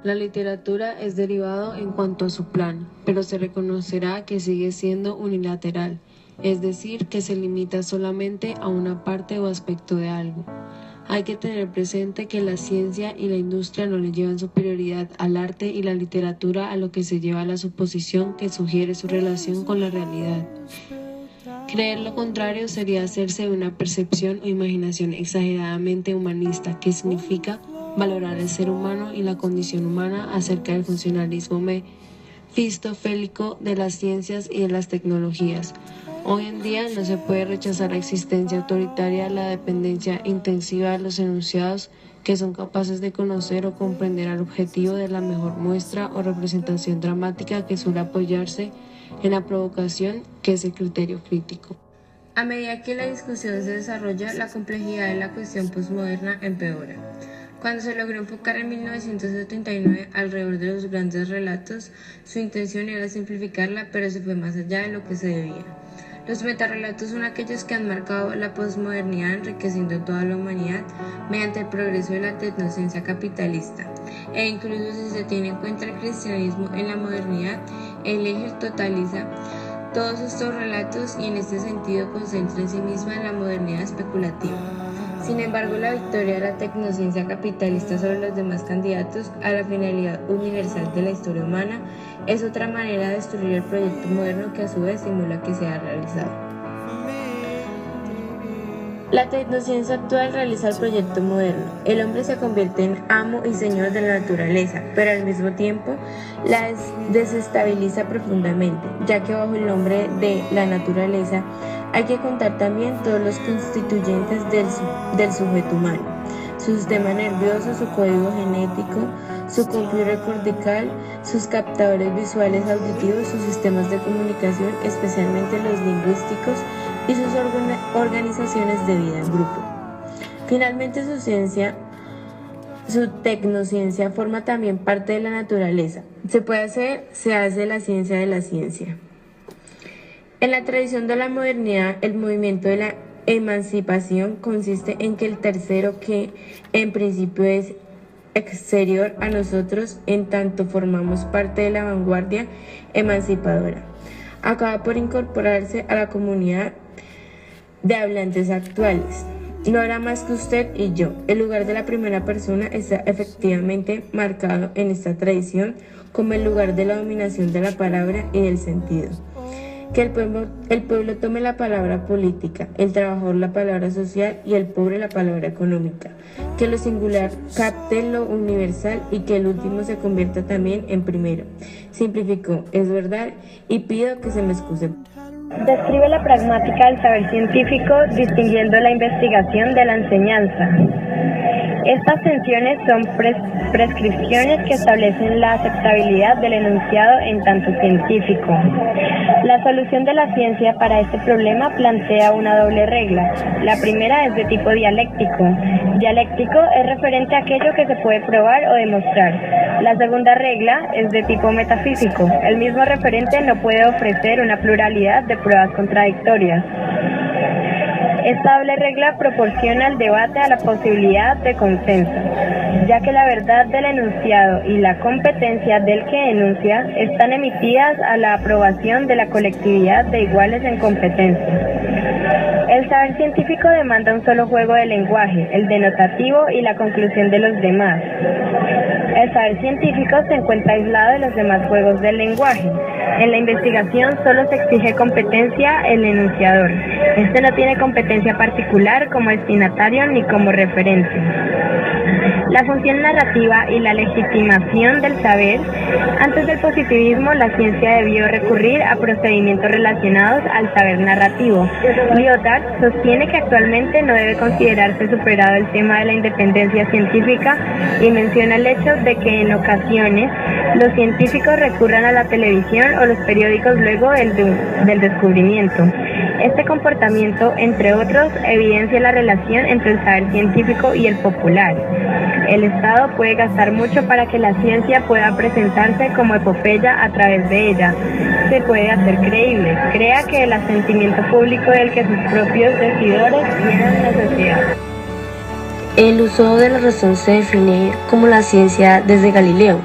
La literatura es derivado en cuanto a su plan, pero se reconocerá que sigue siendo unilateral, es decir, que se limita solamente a una parte o aspecto de algo. Hay que tener presente que la ciencia y la industria no le llevan superioridad al arte y la literatura a lo que se lleva a la suposición que sugiere su relación con la realidad. Creer lo contrario sería hacerse una percepción o imaginación exageradamente humanista, que significa valorar el ser humano y la condición humana acerca del funcionalismo mefistofélico de las ciencias y de las tecnologías. Hoy en día no se puede rechazar la existencia autoritaria, la dependencia intensiva de los enunciados que son capaces de conocer o comprender al objetivo de la mejor muestra o representación dramática que suele apoyarse en la provocación, que es el criterio crítico. A medida que la discusión se desarrolla, la complejidad de la cuestión posmoderna empeora. Cuando se logró enfocar en 1979 alrededor de los grandes relatos, su intención era simplificarla, pero se fue más allá de lo que se debía. Los metarrelatos son aquellos que han marcado la posmodernidad, enriqueciendo toda la humanidad mediante el progreso de la tecnociencia capitalista. E incluso si se tiene en cuenta el cristianismo en la modernidad, el Hegel totaliza todos estos relatos y en este sentido concentra en sí misma la modernidad especulativa. Sin embargo, la victoria de la tecnociencia capitalista sobre los demás candidatos a la finalidad universal de la historia humana es otra manera de destruir el proyecto moderno que a su vez simula que se ha realizado. La tecnociencia actual realiza el proyecto moderno. El hombre se convierte en amo y señor de la naturaleza, pero al mismo tiempo la desestabiliza profundamente, ya que bajo el nombre de la naturaleza hay que contar también todos los constituyentes del sujeto humano: su sistema nervioso, su código genético, su computer cortical, sus captadores visuales auditivos, sus sistemas de comunicación, especialmente los lingüísticos, y sus organizaciones de vida en grupo. Finalmente, su tecnociencia forma también parte de la naturaleza. Se hace la ciencia de la ciencia. En la tradición de la modernidad, el movimiento de la emancipación consiste en que el tercero, que en principio es exterior a nosotros, en tanto formamos parte de la vanguardia emancipadora, acaba por incorporarse a la comunidad de hablantes actuales. No era más que usted y yo. El lugar de la primera persona está efectivamente marcado en esta tradición como el lugar de la dominación de la palabra y del sentido. Que el pueblo tome la palabra política, el trabajador la palabra social y el pobre la palabra económica. Que lo singular capte lo universal y que el último se convierta también en primero. Simplificó, es verdad, y pido que se me excuse. Describe la pragmática del saber científico distinguiendo la investigación de la enseñanza. Estas tensiones son prescripciones que establecen la aceptabilidad del enunciado en tanto científico. La solución de la ciencia para este problema plantea una doble regla. La primera es de tipo dialéctico. Dialéctico es referente a aquello que se puede probar o demostrar. La segunda regla es de tipo metafísico. El mismo referente no puede ofrecer una pluralidad de pruebas contradictorias. Esta doble regla proporciona al debate a la posibilidad de consenso, ya que la verdad del enunciado y la competencia del que enuncia están emitidas a la aprobación de la colectividad de iguales en competencia. El saber científico demanda un solo juego de lenguaje, el denotativo y la conclusión de los demás. El saber científico se encuentra aislado de los demás juegos del lenguaje. En la investigación solo se exige competencia el enunciador. Este no tiene competencia particular como destinatario ni como referente. La función narrativa y la legitimación del saber. Antes del positivismo, la ciencia debió recurrir a procedimientos relacionados al saber narrativo. Lyotard sostiene que actualmente no debe considerarse superado el tema de la independencia científica y menciona el hecho de que en ocasiones los científicos recurran a la televisión o los periódicos luego del descubrimiento. Este comportamiento, entre otros, evidencia la relación entre el saber científico y el popular. El Estado puede gastar mucho para que la ciencia pueda presentarse como epopeya a través de ella. Se puede hacer creíble. Crea que el asentimiento público del que sus propios decidores tienen necesidad. El uso de la razón se define como la ciencia desde Galileo.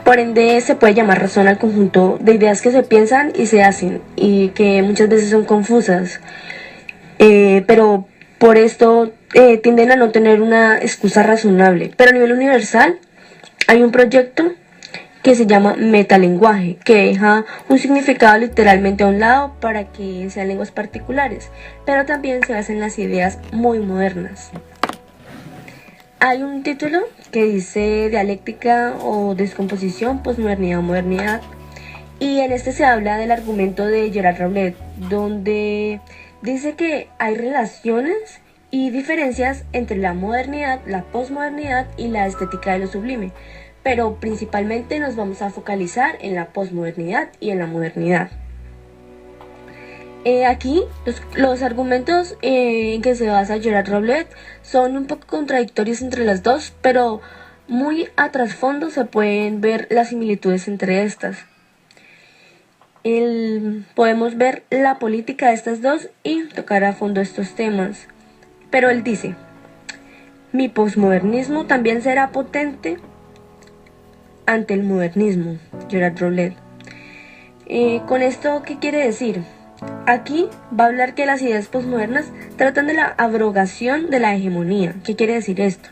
Por ende, se puede llamar razón al conjunto de ideas que se piensan y se hacen, y que muchas veces son confusas. Pero por esto tienden a no tener una excusa razonable. Pero a nivel universal, hay un proyecto que se llama metalenguaje, que deja un significado literalmente a un lado para que sean lenguas particulares, pero también se basa en las ideas muy modernas. Hay un título que dice dialéctica o descomposición, posmodernidad o modernidad, y en este se habla del argumento de Gerard Rowlet, donde dice que hay relaciones y diferencias entre la modernidad, la posmodernidad y la estética de lo sublime, pero principalmente nos vamos a focalizar en la posmodernidad y en la modernidad. Aquí los argumentos en que se basa Gerard Rowlet son un poco contradictorios entre las dos, pero muy a trasfondo se pueden ver las similitudes entre estas. Podemos ver la política de estas dos y tocar a fondo estos temas. Pero él dice: mi posmodernismo también será potente ante el modernismo, Gerard Rowlet. Con esto, ¿qué quiere decir? Aquí va a hablar que las ideas posmodernas tratan de la abrogación de la hegemonía. ¿Qué quiere decir esto?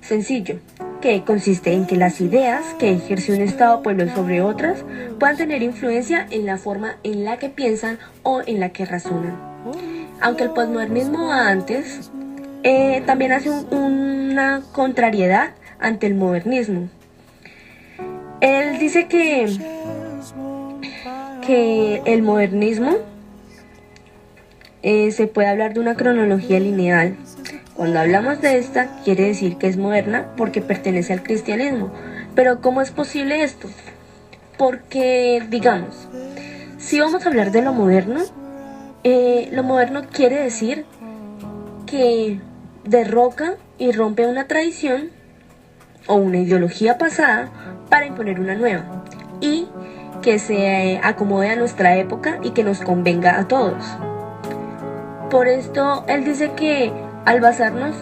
Sencillo, que consiste en que las ideas que ejerce un Estado o pueblo sobre otras puedan tener influencia en la forma en la que piensan o en la que razonan. Aunque el posmodernismo va antes, también hace una contrariedad ante el modernismo. Él dice que el modernismo se puede hablar de una cronología lineal. Cuando hablamos de esta, quiere decir que es moderna porque pertenece al cristianismo. Pero ¿cómo es posible esto? Porque, digamos, si vamos a hablar de lo moderno quiere decir que derroca y rompe una tradición o una ideología pasada para imponer una nueva, y que se acomode a nuestra época y que nos convenga a todos. Por esto él dice que al basarnos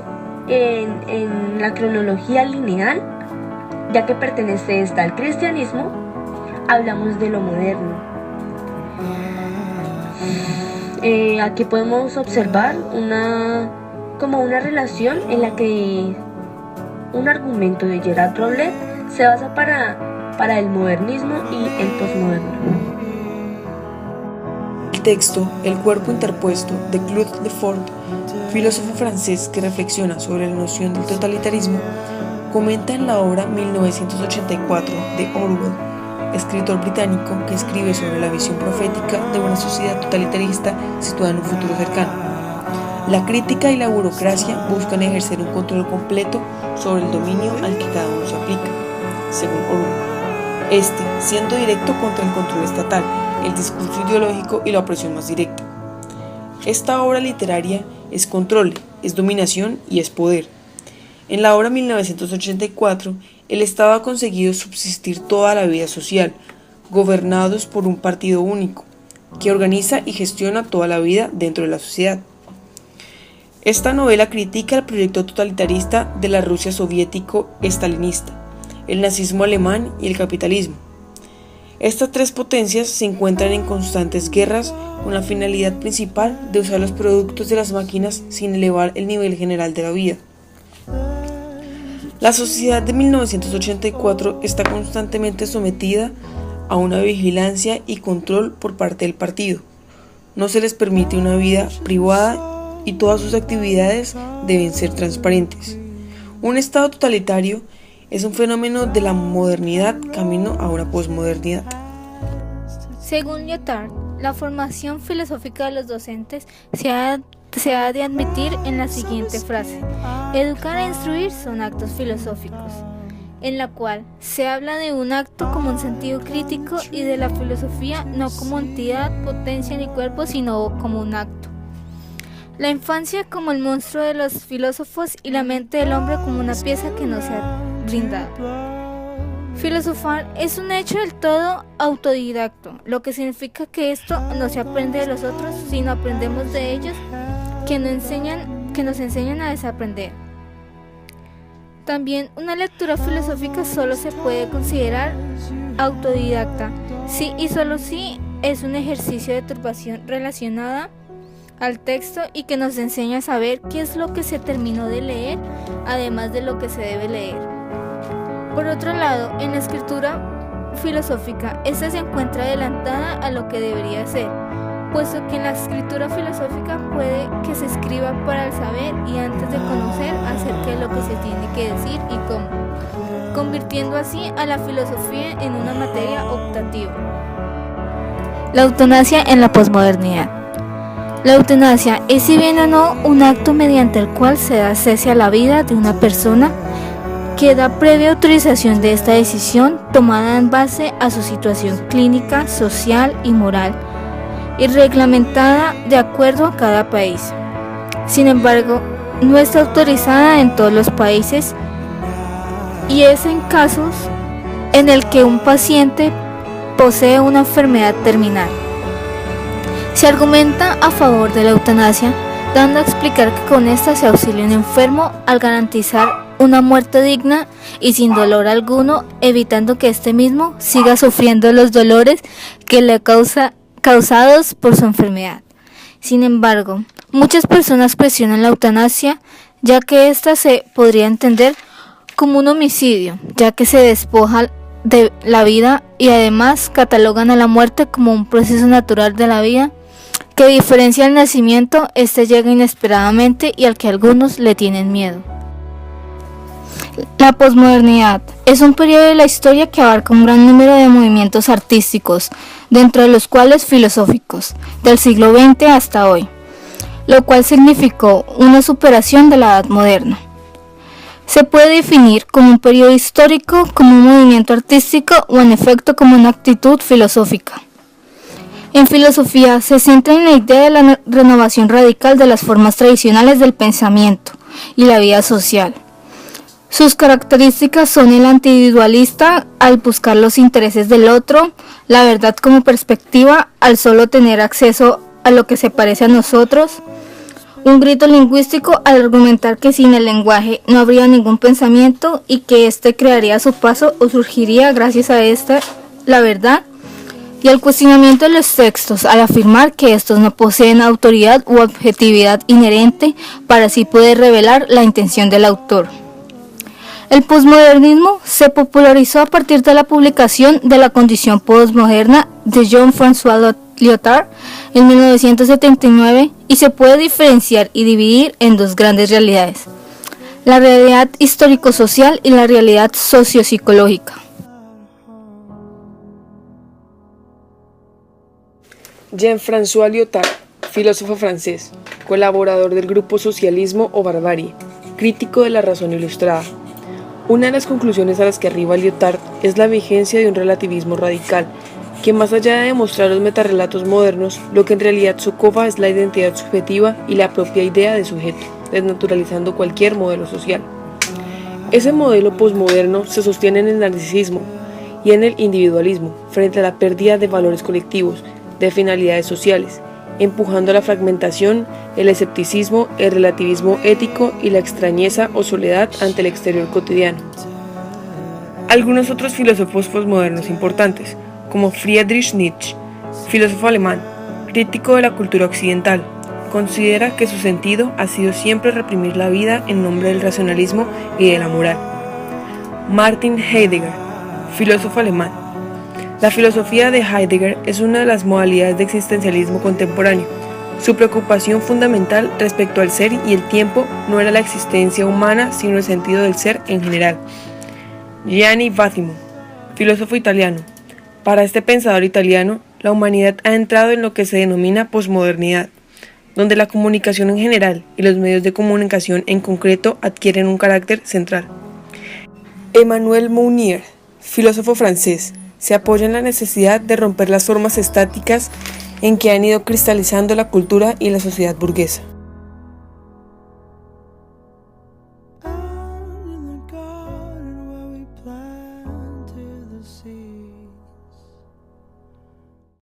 en la cronología lineal, ya que pertenece esta al cristianismo, hablamos de lo moderno. Aquí podemos observar una relación en la que un argumento de Gerard Rowlet se basa para el modernismo y el posmoderno. El texto El cuerpo interpuesto de Claude Lefort, filósofo francés que reflexiona sobre la noción del totalitarismo, comenta en la obra 1984 de Orwell, escritor británico que escribe sobre la visión profética de una sociedad totalitarista situada en un futuro cercano. La crítica y la burocracia buscan ejercer un control completo sobre el dominio al que cada uno se aplica, según Orwell, siendo directo contra el control estatal, el discurso ideológico y la opresión más directa. Esta obra literaria es control, es dominación y es poder. En la obra 1984, el Estado ha conseguido subsistir toda la vida social, gobernados por un partido único, que organiza y gestiona toda la vida dentro de la sociedad. Esta novela critica el proyecto totalitarista de la Rusia soviético-estalinista, el nazismo alemán y el capitalismo. Estas tres potencias se encuentran en constantes guerras con la finalidad principal de usar los productos de las máquinas sin elevar el nivel general de la vida. La sociedad de 1984 está constantemente sometida a una vigilancia y control por parte del partido. No se les permite una vida privada y todas sus actividades deben ser transparentes. Un estado totalitario es un fenómeno de la modernidad camino a una posmodernidad. Según Lyotard, la formación filosófica de los docentes se ha de admitir en la siguiente frase: educar e instruir son actos filosóficos, en la cual se habla de un acto como un sentido crítico y de la filosofía no como entidad, potencia ni cuerpo, sino como un acto. La infancia como el monstruo de los filósofos y la mente del hombre como una pieza que no se ha brindado. Filosofar es un hecho del todo autodidacto, lo que significa que esto no se aprende de los otros, sino aprendemos de ellos que nos enseñan a desaprender. También una lectura filosófica solo se puede considerar autodidacta, sí y solo si es un ejercicio de turbación relacionada al texto y que nos enseña a saber qué es lo que se terminó de leer, además de lo que se debe leer. Por otro lado, en la escritura filosófica, esta se encuentra adelantada a lo que debería ser, puesto que en la escritura filosófica puede que se escriba para el saber y antes de conocer acerca de lo que se tiene que decir y cómo, convirtiendo así a la filosofía en una materia optativa. La eutanasia en la posmodernidad. La eutanasia es, si bien o no, un acto mediante el cual se da cese a la vida de una persona que da previa autorización de esta decisión tomada en base a su situación clínica, social y moral, y reglamentada de acuerdo a cada país. Sin embargo, no está autorizada en todos los países y es en casos en el que un paciente posee una enfermedad terminal. Se argumenta a favor de la eutanasia, dando a explicar que con esta se auxilia a un enfermo al garantizar una muerte digna y sin dolor alguno, evitando que éste mismo siga sufriendo los dolores que le causados por su enfermedad. Sin embargo, muchas personas cuestionan la eutanasia, ya que ésta se podría entender como un homicidio, ya que se despoja de la vida y además catalogan a la muerte como un proceso natural de la vida que, a diferencia del nacimiento, este llega inesperadamente y al que algunos le tienen miedo. La posmodernidad es un periodo de la historia que abarca un gran número de movimientos artísticos, dentro de los cuales filosóficos, del siglo XX hasta hoy, lo cual significó una superación de la edad moderna. Se puede definir como un periodo histórico, como un movimiento artístico o en efecto como una actitud filosófica. En filosofía se centra en la idea de la renovación radical de las formas tradicionales del pensamiento y la vida social. Sus características son el antiindividualista al buscar los intereses del otro, la verdad como perspectiva al solo tener acceso a lo que se parece a nosotros, un grito lingüístico al argumentar que sin el lenguaje no habría ningún pensamiento y que éste crearía a su paso o surgiría gracias a esta la verdad, y el cuestionamiento de los textos al afirmar que estos no poseen autoridad u objetividad inherente para así poder revelar la intención del autor. El posmodernismo se popularizó a partir de la publicación de La condición posmoderna de Jean-François Lyotard en 1979 y se puede diferenciar y dividir en dos grandes realidades: la realidad histórico-social y la realidad sociopsicológica. Jean-François Lyotard, filósofo francés, colaborador del grupo Socialismo o Barbarie, crítico de la razón ilustrada. Una de las conclusiones a las que arriba Lyotard es la vigencia de un relativismo radical, que más allá de demostrar los metarrelatos modernos, lo que en realidad socava es la identidad subjetiva y la propia idea de sujeto, desnaturalizando cualquier modelo social. Ese modelo posmoderno se sostiene en el narcisismo y en el individualismo, frente a la pérdida de valores colectivos, de finalidades sociales, empujando a la fragmentación, el escepticismo, el relativismo ético y la extrañeza o soledad ante el exterior cotidiano. Algunos otros filósofos posmodernos importantes, como Friedrich Nietzsche, filósofo alemán, crítico de la cultura occidental, considera que su sentido ha sido siempre reprimir la vida en nombre del racionalismo y de la moral. Martin Heidegger, filósofo alemán. La filosofía de Heidegger es una de las modalidades de existencialismo contemporáneo. Su preocupación fundamental respecto al ser y el tiempo no era la existencia humana, sino el sentido del ser en general. Gianni Vattimo, filósofo italiano. Para este pensador italiano, la humanidad ha entrado en lo que se denomina posmodernidad, donde la comunicación en general y los medios de comunicación en concreto adquieren un carácter central. Emmanuel Mounier, filósofo francés, se apoya en la necesidad de romper las formas estáticas en que han ido cristalizando la cultura y la sociedad burguesa.